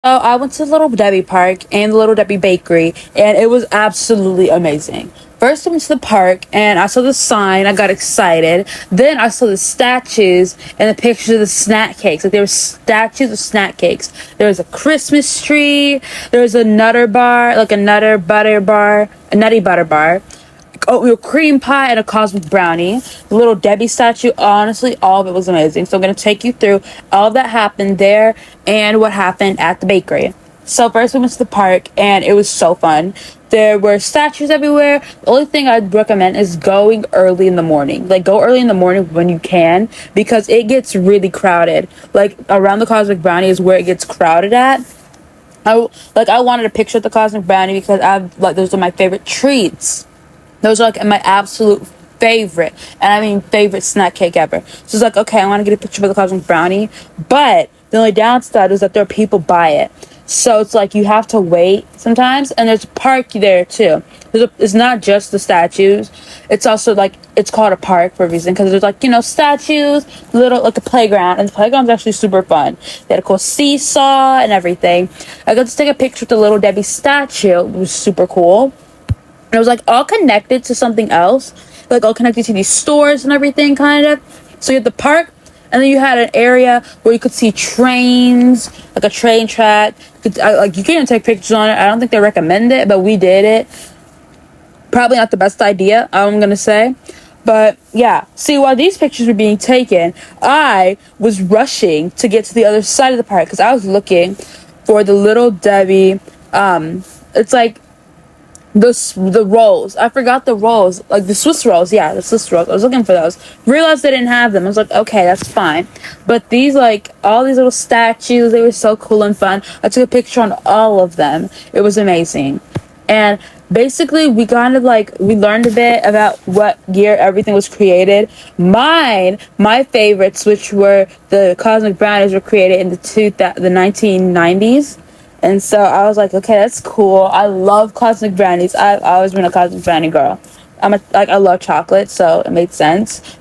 So I went to the Little Debbie Park and the Little Debbie Bakery, and it was absolutely amazing. First, I went to the park and I saw the sign. I got excited. Then I saw the statues and the pictures of the snack cakes. Like there were statues of snack cakes. There was a Christmas tree. There was a Nutter bar, like a Nutter butter bar, a Nutty butter bar, oatmeal cream pie, and a cosmic brownie. The Little Debbie statue, honestly, all of it was amazing. So I'm going to take you through all that happened there and what happened at the bakery. So first we went to the park and it was so fun. There were statues everywhere. The only thing I'd recommend is going early in the morning. Like go early in the morning when you can, because it gets really crowded. Like around the cosmic brownie is where it gets crowded at. I wanted a picture of the cosmic brownie because those are my favorite treats. Those are like my absolute favorite, and I mean favorite snack cake ever. So it's like, okay, I want to get a picture of the cosmic brownie, but the only downside is that there are people by it. So it's like you have to wait sometimes, and there's a park there too. It's not just the statues. It's also like it's called a park for a reason because there's like statues, little like a playground, and the playground's actually super fun. They had a cool seesaw and everything. I got to take a picture with the Little Debbie statue. It was super cool. And it was like all connected to something else, like all connected to these stores and everything, kind of. So you had the park, and then you had an area where you could see trains, like a train track. You can't even take pictures on it. I don't think they recommend it, but we did it. Probably not the best idea, I'm gonna say. But yeah, see, while these pictures were being taken, I was rushing to get to the other side of the park because I was looking for the Little Debbie. It's like the rolls. I forgot the rolls, like the Swiss rolls. Yeah, the Swiss rolls. I was looking for those. Realized they didn't have them. I was like, okay, that's fine. But these, like, all these little statues, they were so cool and fun. I took a picture on all of them. It was amazing. And basically, we learned a bit about what year everything was created. My favorites, which were the cosmic brownies, were created in the 1990s. And so I was like, okay, that's cool. I love cosmic brownies. I've always been a cosmic brownie girl. I love chocolate, so it made sense.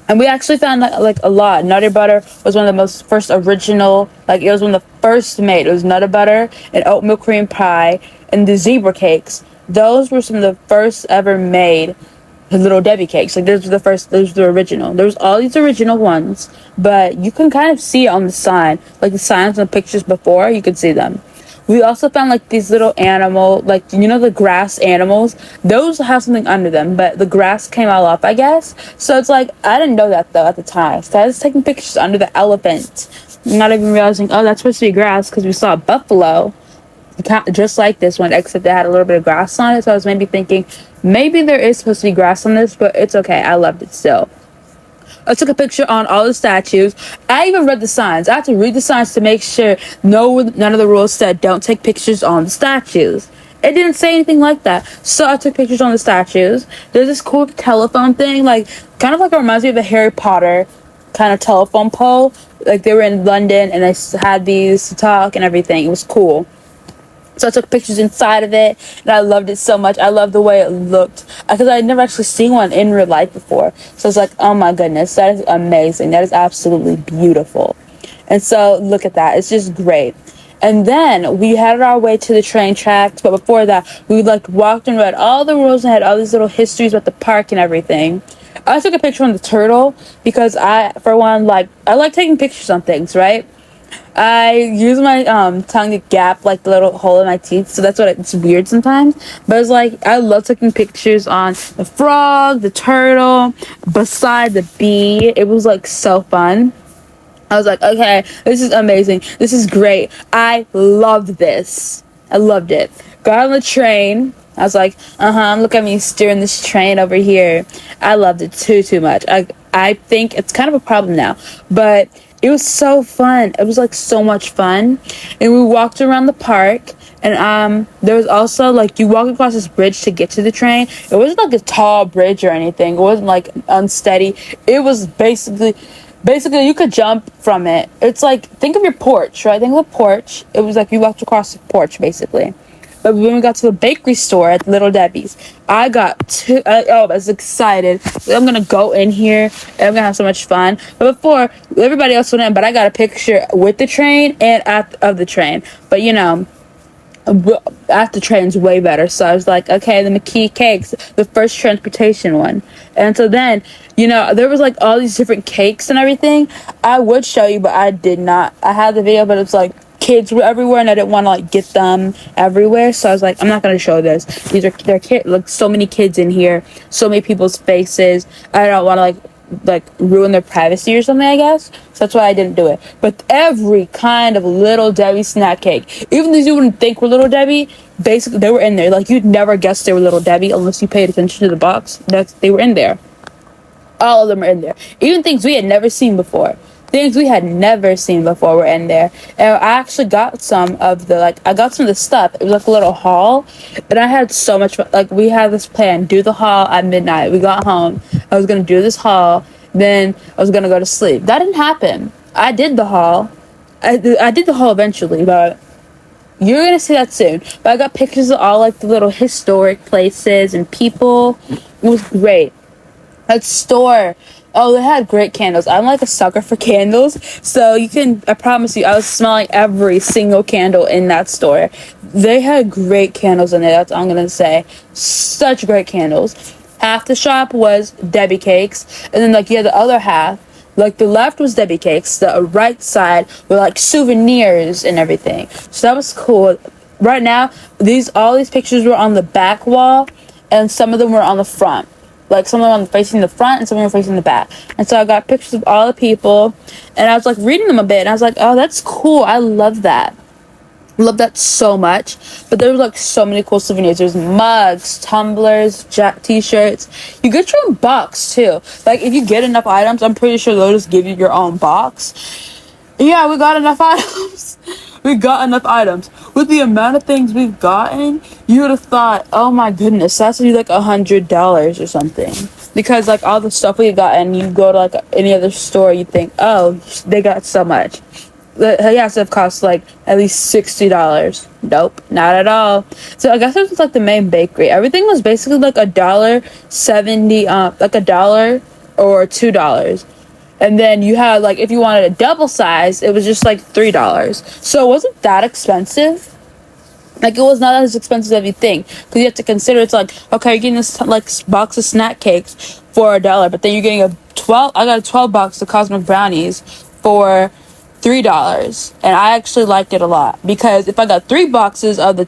And we actually found like a lot. Nutter butter was one of the most first original. Like it was one of the first made. It was nutter butter and oatmeal cream pie and the zebra cakes. Those were some of the first ever made the Little Debbie cakes. Like those were the first. Those were the original. There was all these original ones, but you can kind of see it on the sign, like the signs and the pictures before. You could see them. We also found like these little animal, like the grass animals. Those have something under them, but the grass came all up, I guess. So it's like I didn't know that though at the time. So I was taking pictures under the elephant, not even realizing, oh, that's supposed to be grass because we saw a buffalo just like this one, except it had a little bit of grass on it. So I was maybe thinking maybe there is supposed to be grass on this, but it's okay. I loved it still. I took a picture on all the statues. I even read the signs. I had to read the signs to make sure none of the rules said don't take pictures on the statues. It didn't say anything like that. So I took pictures on the statues. There's this cool telephone thing, like kind of like it reminds me of the Harry Potter kind of telephone pole. Like they were in London and they had these to talk and everything. It was cool. So I took pictures inside of it, and I loved it so much. I loved the way it looked, because I had never actually seen one in real life before. So it's like, oh my goodness, that is amazing. That is absolutely beautiful. And so look at that. It's just great. And then we headed our way to the train tracks. But before that, we walked and read all the rules and had all these little histories about the park and everything. I took a picture on the turtle because I like taking pictures on things, right? I use my tongue to gap like the little hole in my teeth, so that's what it's weird sometimes. But it's like I love taking pictures on the frog, the turtle, beside the bee. It was like so fun. I was like, okay, this is amazing. This is great. I loved this. I loved it. Got on the train. I was like, look at me steering this train over here. I loved it too much. I think it's kind of a problem now, but it was so fun. It was like so much fun. And we walked around the park, and there was also like you walk across this bridge to get to the train. It wasn't like a tall bridge or anything. It wasn't like unsteady. It was basically you could jump from it. It's like, think of your porch, right? Think of a porch. It was like you walked across the porch basically. But when we got to the bakery store at Little Debbie's, I got I was excited. I'm gonna go in here and I'm gonna have so much fun. But before everybody else went in, but I got a picture with the train and of the train. But at the train's way better. So I was like, okay, the McKee cakes, the first transportation one. And so then, there was like all these different cakes and everything. I would show you, but I did not. I had the video, but it's like kids were everywhere and I didn't want to like get them everywhere. So I was like, I'm not going to show this. They're kids, like so many kids in here, so many people's faces. I don't want to like ruin their privacy or something, I guess. So that's why I didn't do it. But every kind of Little Debbie snack cake, even those you wouldn't think were Little Debbie, basically they were in there. Like you'd never guess they were Little Debbie unless you paid attention to the box. They were in there. All of them are in there. Even things we had never seen before. Things we had never seen before were in there. And I actually got some of the stuff. It was like a little haul. And I had so much fun. Like, we had this plan. Do the haul at midnight. We got home. I was going to do this haul. Then I was going to go to sleep. That didn't happen. I did the haul. I did the haul eventually, but you're going to see that soon. But I got pictures of all, like, the little historic places and people. It was great. That store, they had great candles. I'm like a sucker for candles, so I promise you, I was smelling every single candle in that store. They had great candles in there, that's all I'm gonna say. Such great candles. Half the shop was Debbie cakes, and then like the other half, like the left was Debbie cakes, the right side were like souvenirs and everything. So that was cool. Right now, all these pictures were on the back wall, and some of them were on the front. Like, some of them were facing the front and some of them were facing the back. And so I got pictures of all the people. And I was, like, reading them a bit. And I was like, oh, that's cool. I love that. Love that so much. But there was, like, so many cool souvenirs. There's mugs, tumblers, t-shirts. You get your own box, too. Like, if you get enough items, I'm pretty sure they'll just give you your own box. Yeah, we got enough items. We got enough items. With the amount of things we've gotten, you would have thought, oh my goodness, that's like $100 or something. Because like all the stuff we got, and you go to like any other store, you think, oh, they got so much. Yeah, stuff costs like at least $60. Nope, not at all. So I guess it was like the main bakery. Everything was basically like $1.70, like $1 or $2. And then you had, like, if you wanted a double size, it was just, like, $3. So it wasn't that expensive. Like, it was not as expensive as you think. Because you have to consider, it's like, okay, you're getting this, like, box of snack cakes for $1. But then you're getting I got a 12 box of Cosmic Brownies for $3. And I actually liked it a lot. Because if I got 2 boxes of the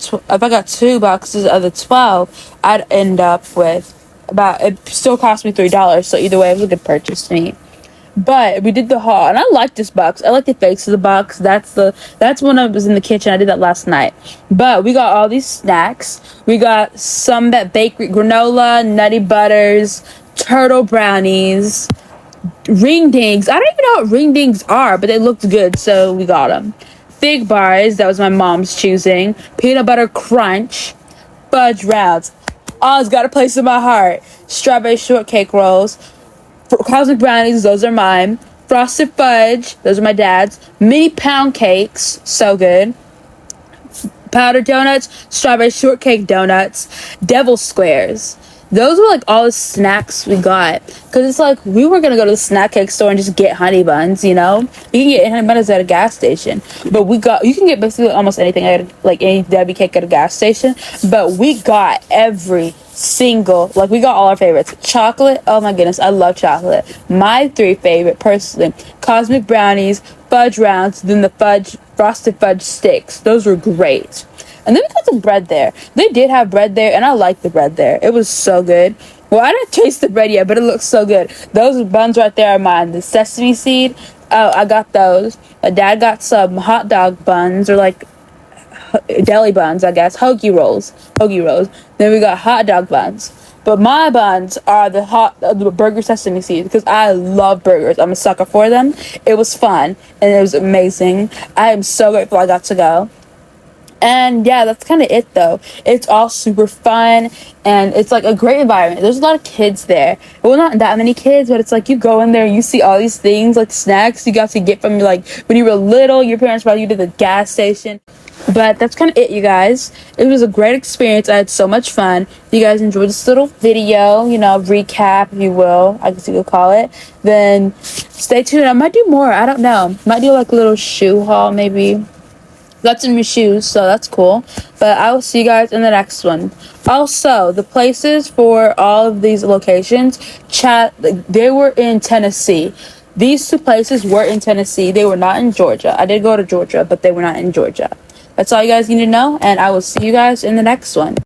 12, I'd end up with it still cost me $3. So either way, it was a good purchase to me. But we did the haul, and I like this box. I like the face of the box. That's when I was in the kitchen. I did that last night. But we got all these snacks. We got some that bakery granola, nutty butters, turtle brownies, ring dings. I don't even know what ring dings are, but they looked good, so we got them. Fig bars, that was my mom's choosing. Peanut butter crunch, fudge rounds. Oh, it's got a place in my heart. Strawberry shortcake rolls. Cosmic brownies, those are mine. Frosted fudge, those are my dad's. Mini pound cakes, so good. Powdered donuts, strawberry shortcake donuts, devil squares. Those were like all the snacks we got. Because it's like, we were going to go to the snack cake store and just get honey buns, You can get honey buns at a gas station. But you can get basically almost anything, like any Debbie cake at a gas station. But we got every single, like, we got all our favorites. Chocolate, oh my goodness, I love chocolate. My 3 favorite, personally, Cosmic Brownies, fudge rounds, then the frosted fudge sticks. Those were great. And then we got some bread there. They did have bread there, and I liked the bread there. It was so good. Well, I didn't taste the bread yet, but it looks so good. Those buns right there are mine. The sesame seed, I got those. My dad got some hot dog buns, or like deli buns, I guess. Hoagie rolls. Then we got hot dog buns. But my buns are the burger sesame seeds, because I love burgers. I'm a sucker for them. It was fun, and it was amazing. I am so grateful I got to go. And yeah, that's kind of it though. It's all super fun and it's like a great environment. There's a lot of kids there. Well, not that many kids, but it's like you go in there and you see all these things like snacks you got to get from like when you were little, your parents brought you to the gas station. But that's kind of it, you guys. It was a great experience. I had so much fun. If you guys enjoyed this little video, recap, if you will, I guess you could call it, then stay tuned. I might do more. I don't know. Might do like a little shoe haul, maybe. Got some new shoes, so that's cool. But I will see you guys in the next one. Also, the places for all of these locations, they were in Tennessee. These two places were in Tennessee. They were not in Georgia. I did go to Georgia, but they were not in Georgia. That's all you guys need to know, and I will see you guys in the next one.